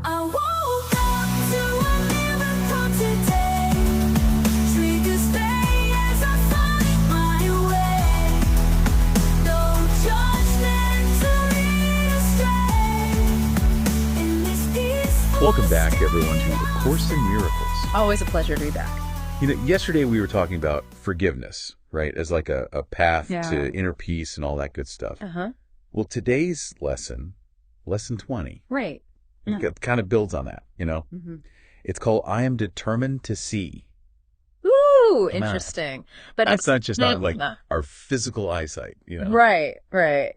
I woke up to a miracle today. Triggers stay as I find my way. No judgment to lead astray. In this peaceful Welcome back, everyone, to A Course in Miracles. Always a pleasure to be back. Yesterday we were talking about forgiveness, right, as like a path Yeah. to inner peace and all that good stuff. Uh-huh. Well, today's lesson 20, Right. it kind of builds on that, Mm-hmm. It's called I Am Determined to See. Ooh, interesting. But That's it's not just on like no. our physical eyesight, Right.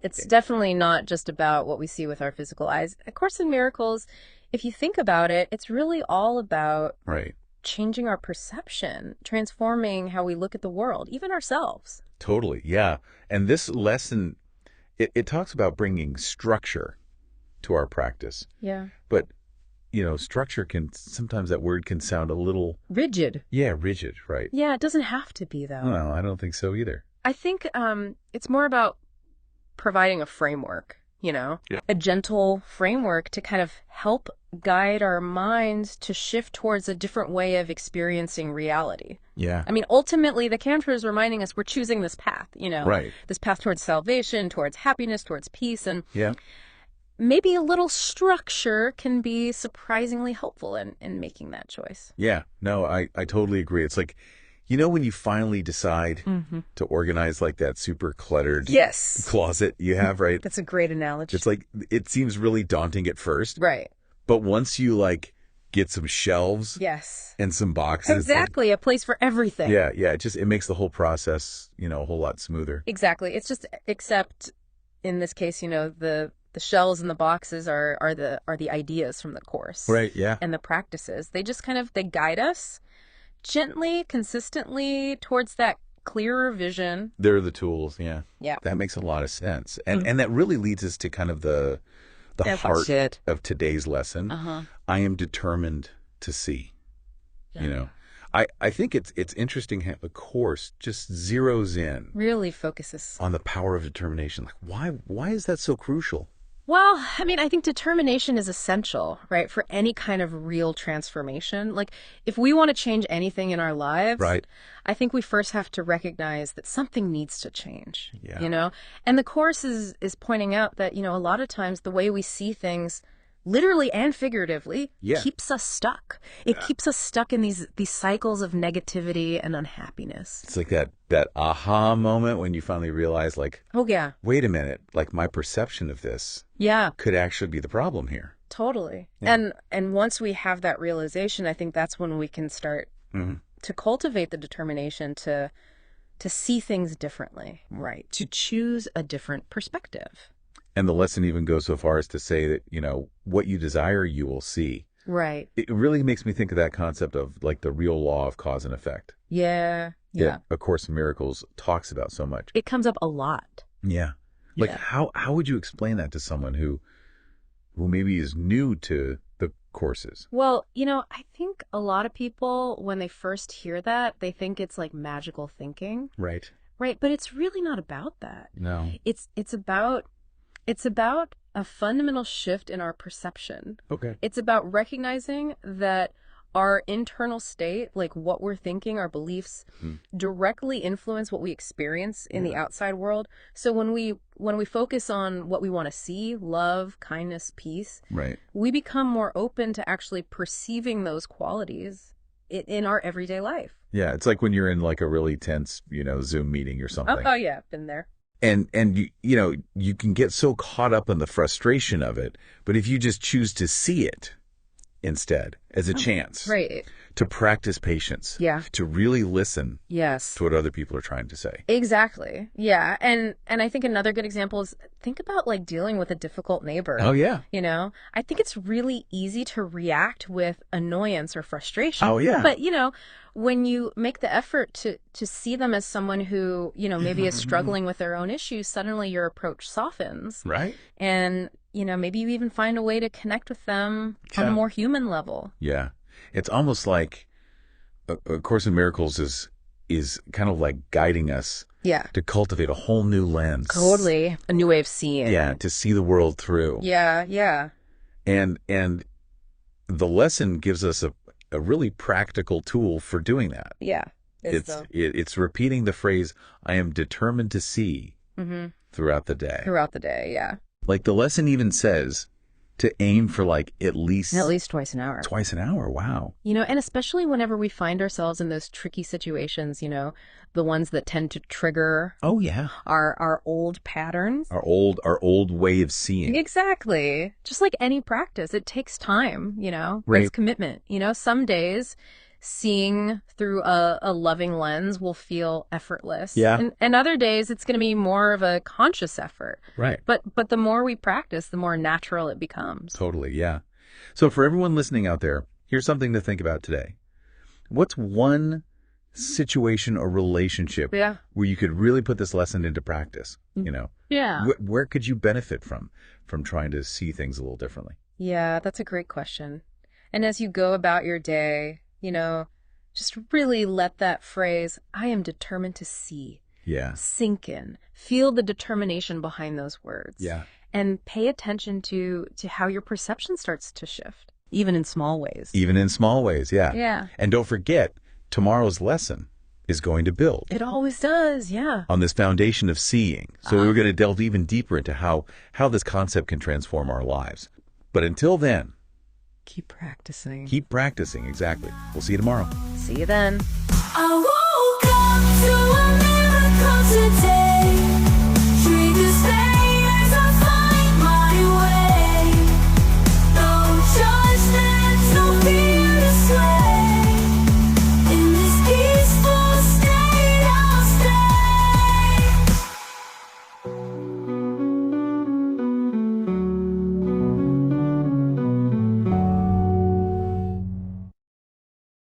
It's definitely not just about what we see with our physical eyes. A Course in Miracles, if you think about it, it's really all about Right. changing our perception, transforming how we look at the world, even ourselves. Totally, yeah. And this lesson, it talks about bringing structure to our practice. Yeah. But, structure sometimes that word can sound a little, Rigid. rigid, right? Yeah, it doesn't have to be, though. No, I don't think so either. I think it's more about providing a framework, a gentle framework to kind of help guide our minds to shift towards a different way of experiencing reality. Yeah. I mean, ultimately, the Cantor is reminding us we're choosing this path, Right. this path towards salvation, towards happiness, towards peace. And Yeah. maybe a little structure can be surprisingly helpful in making that choice. Yeah. No, I totally agree. It's like, when you finally decide to organize like that super cluttered Yes. closet you have, right? That's a great analogy. It's like, it seems really daunting at first. Right. But once you like get some shelves Yes. and some boxes. it's like- Exactly. A place for everything. yeah. It makes the whole process, a whole lot smoother. Exactly. It's just, except in this case, the shells and the boxes are the ideas from the course. Right. Yeah. And the practices. They just they guide us gently, consistently towards that clearer vision. They're the tools. Yeah. Yeah. That makes a lot of sense. And that really leads us to kind of the That's heart it. of today's lesson. Uh-huh. I am determined to see. I think it's interesting how the course just zeroes in Really focuses. on the power of determination. Like why is that so crucial? Well, I mean, I think determination is essential, right, for any kind of real transformation. Like, if we want to change anything in our lives, Right. I think we first have to recognize that something needs to change, Yeah. And the Course is pointing out that, a lot of times the way we see things, literally and figuratively, Yeah. keeps us stuck. It keeps us stuck in these cycles of negativity and unhappiness. It's like that aha moment when you finally realize, like, Oh, yeah. wait a minute, like my perception of this Yeah. could actually be the problem here. Totally. Yeah. And once we have that realization, I think that's when we can start to cultivate the determination to see things differently. Right. To choose a different perspective. And the lesson even goes so far as to say that, what you desire, you will see. Right. It really makes me think of that concept of like the real law of cause and effect. Yeah. that A Course in Miracles talks about so much. It comes up a lot. Yeah. Like Yeah. how would you explain that to someone who maybe is new to the courses? Well, I think a lot of people, when they first hear that, they think it's like magical thinking. Right. Right. But it's really not about that. No. It's about a fundamental shift in our perception. Okay. It's about recognizing that our internal state, like what we're thinking, our beliefs, directly influence what we experience in the outside world. So when we focus on what we want to see, love, kindness, peace, Right. we become more open to actually perceiving those qualities in our everyday life. Yeah. It's like when you're in like a really tense, Zoom meeting or something. Oh yeah, been there. And you can get so caught up in the frustration of it, but if you just choose to see it instead as a chance Right. to practice patience, Yeah. to really listen Yes. to what other people are trying to say. Exactly. Yeah. And I think another good example is think about like dealing with a difficult neighbor. Oh yeah. I think it's really easy to react with annoyance or frustration. Oh, yeah. But, when you make the effort to see them as someone who, maybe is struggling with their own issues, suddenly your approach softens. Right. And, maybe you even find a way to connect with them on a Yeah. more human level. Yeah. It's almost like A Course in Miracles is kind of like guiding us Yeah. to cultivate a whole new lens. Totally. A new way of seeing. Yeah, to see the world through. Yeah. Yeah. And the lesson gives us a really practical tool for doing that. Yeah. It's repeating the phrase, I am determined to see throughout the day. Throughout the day, yeah. Like the lesson even says to aim for like at least twice an hour. Twice an hour. Wow. You know, and especially whenever we find ourselves in those tricky situations, you know, the ones that tend to trigger Oh yeah. our old patterns. Our old way of seeing. Exactly. Just like any practice, it takes time, you know, Right. it's commitment. You know, some days seeing through a loving lens will feel effortless. Yeah. And other days it's going to be more of a conscious effort. Right. But the more we practice, the more natural it becomes. Totally. Yeah. So for everyone listening out there, here's something to think about today. What's one situation or relationship Yeah. where you could really put this lesson into practice? You know, Yeah. where could you benefit from trying to see things a little differently? Yeah, that's a great question. And as you go about your day, you know, just really let that phrase, I am determined to see, Yeah. sink in. Feel the determination behind those words. Yeah. And pay attention to how your perception starts to shift, even in small ways. Even in small ways. Yeah. Yeah. And don't forget, tomorrow's lesson is going to build It always does, yeah. on this foundation of seeing. So we're going to delve even deeper into how this concept can transform our lives. But until then, Keep practicing. keep practicing. Exactly. We'll see you tomorrow. See you then. I woke up to a miracle today.